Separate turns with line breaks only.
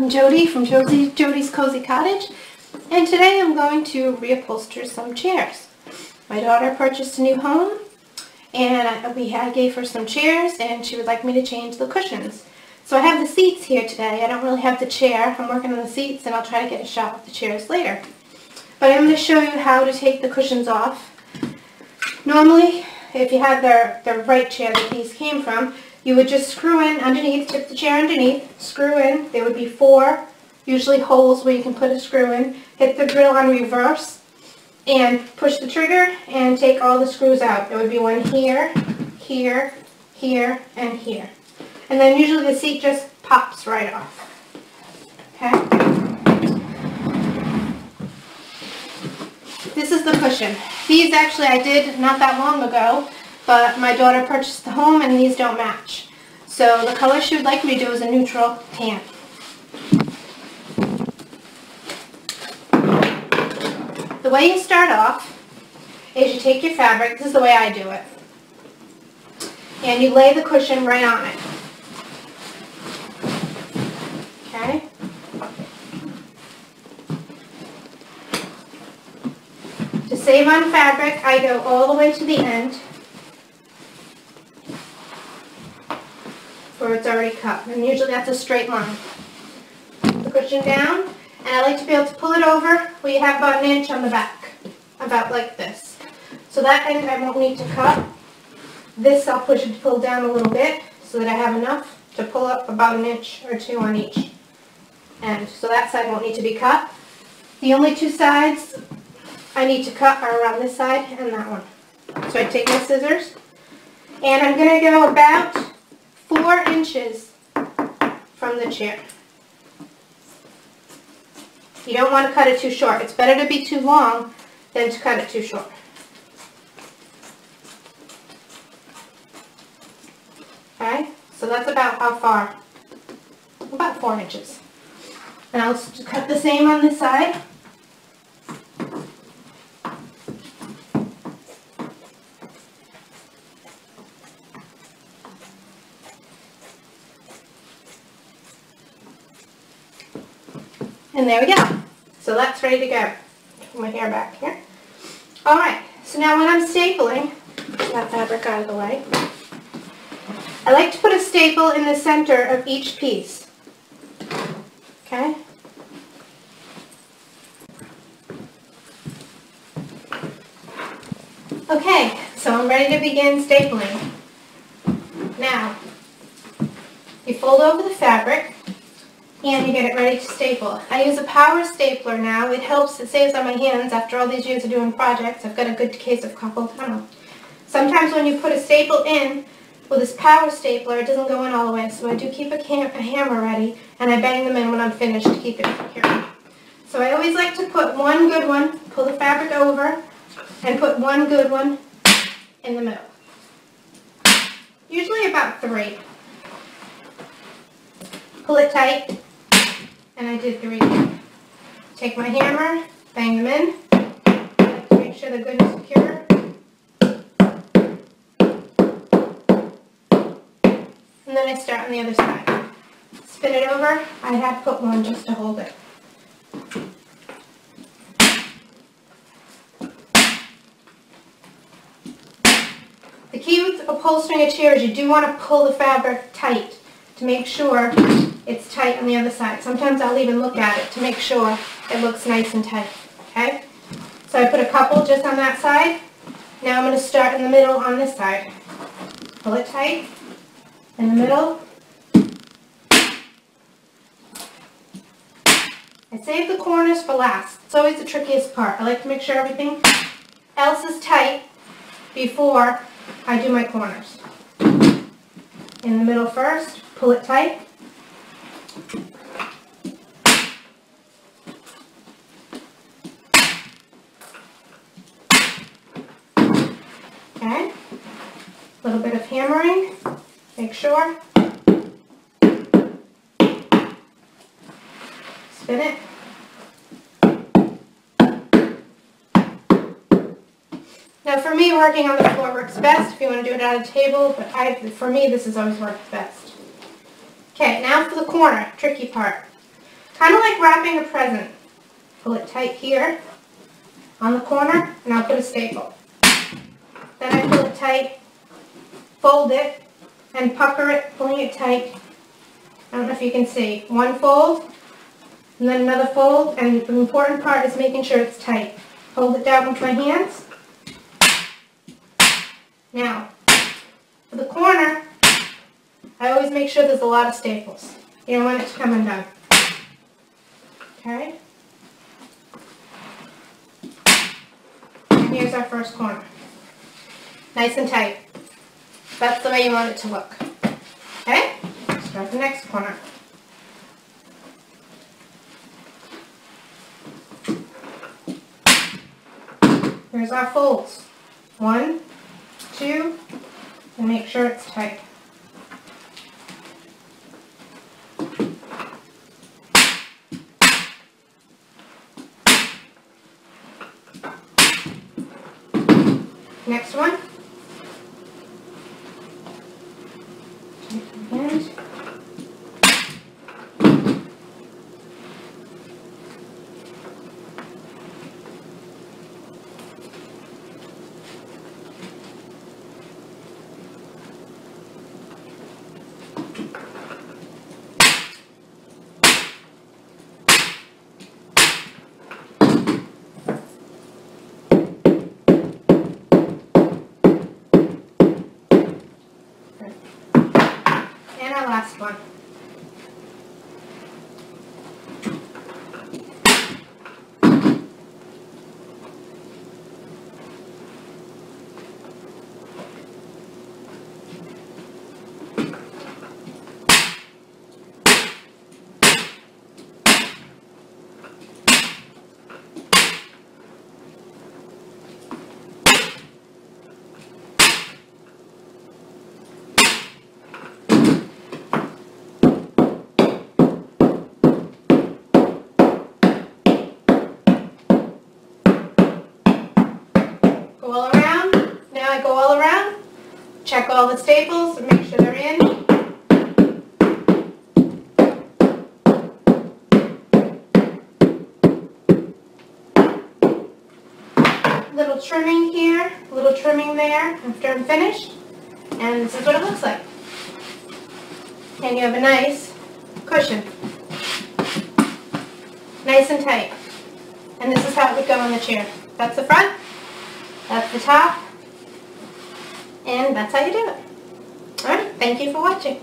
I'm Jody from Jody's Cozy Cottage, and today I'm going to reupholster some chairs. My daughter purchased a new home, and I gave her some chairs, and she would like me to change the cushions. So I have the seats here today. I don't really have the chair. I'm working on the seats, and I'll try to get a shot with the chairs later. But I'm going to show you how to take the cushions off. Normally, if you had the right chair that these came from, you would just screw in underneath, tip the chair underneath, screw in. There would be 4, usually holes where you can put a screw in. Hit the drill on reverse and push the trigger and take all the screws out. There would be one here, here, here, and here. And then usually the seat just pops right off. Okay? This is the cushion. These actually I did not that long ago, but my daughter purchased the home and these don't match. So the color she would like me to do is a neutral tan. The way you start off is you take your fabric, this is the way I do it, and you lay the cushion right on it. Okay? To save on fabric, I go all the way to the end where it's already cut, and usually that's a straight line. Put the cushion down, and I like to be able to pull it over where you have about an inch on the back, about like this. So that end I won't need to cut. This I'll push it to pull down a little bit so that I have enough to pull up about an inch or 2 on each end. So that side won't need to be cut. The only 2 sides I need to cut are around this side and that one. So I take my scissors, and I'm going to go about 4 inches from the chair. You don't want to cut it too short. It's better to be too long than to cut it too short. Okay, so that's about how far? About 4 inches. And I'll just cut the same on this side. And there we go. So that's ready to go. Put my hair back here. Alright, so now when I'm stapling, get that fabric out of the way, I like to put a staple in the center of each piece. Okay? Okay, so I'm ready to begin stapling. Now, you fold over the fabric, and you get it ready to staple. I use a power stapler now. It helps, it saves on my hands after all these years of doing projects. I've got a good case of carpal tunnel. Sometimes when you put a staple in with this power stapler, it doesn't go in all the way, so I do keep a hammer ready, and I bang them in when I'm finished to keep it secure. So I always like to put one good one, pull the fabric over, and put one good one in the middle. Usually about 3. Pull it tight. And I did 3. Take my hammer, bang them in. I like to make sure they're good and secure. And then I start on the other side. Spin it over. I have put one just to hold it. The key with upholstering a chair is you do want to pull the fabric tight to make sure it's tight on the other side. Sometimes I'll even look at it to make sure it looks nice and tight. Okay? So I put a couple just on that side. Now I'm going to start in the middle on this side. Pull it tight in the middle. I save the corners for last. It's always the trickiest part. I like to make sure everything else is tight before I do my corners. In the middle first, pull it tight. Okay, a little bit of hammering, make sure. Spin it. Now for me, working on the floor works best if you want to do it at a table, but for me this has always worked best. Okay, now for the corner, tricky part. Kind of like wrapping a present. Pull it tight here on the corner, and I'll put a staple. Then I pull it tight, fold it, and pucker it, pulling it tight. I don't know if you can see. One fold, and then another fold, and the important part is making sure it's tight. Hold it down with my hands. Now, for the corner, I always make sure there's a lot of staples. You don't want it to come undone. Okay? And here's our first corner. Nice and tight. That's the way you want it to look. Okay? Start the next corner. Here's our folds. 1, 2, and make sure it's tight. Next one. And our last one. Go all around. Now I go all around. Check all the staples and make sure they're in. Little trimming here, little trimming there after I'm finished. And this is what it looks like. And you have a nice cushion. Nice and tight. And this is how it would go on the chair. That's the front. That's the top, and that's how you do it. Alright, thank you for watching.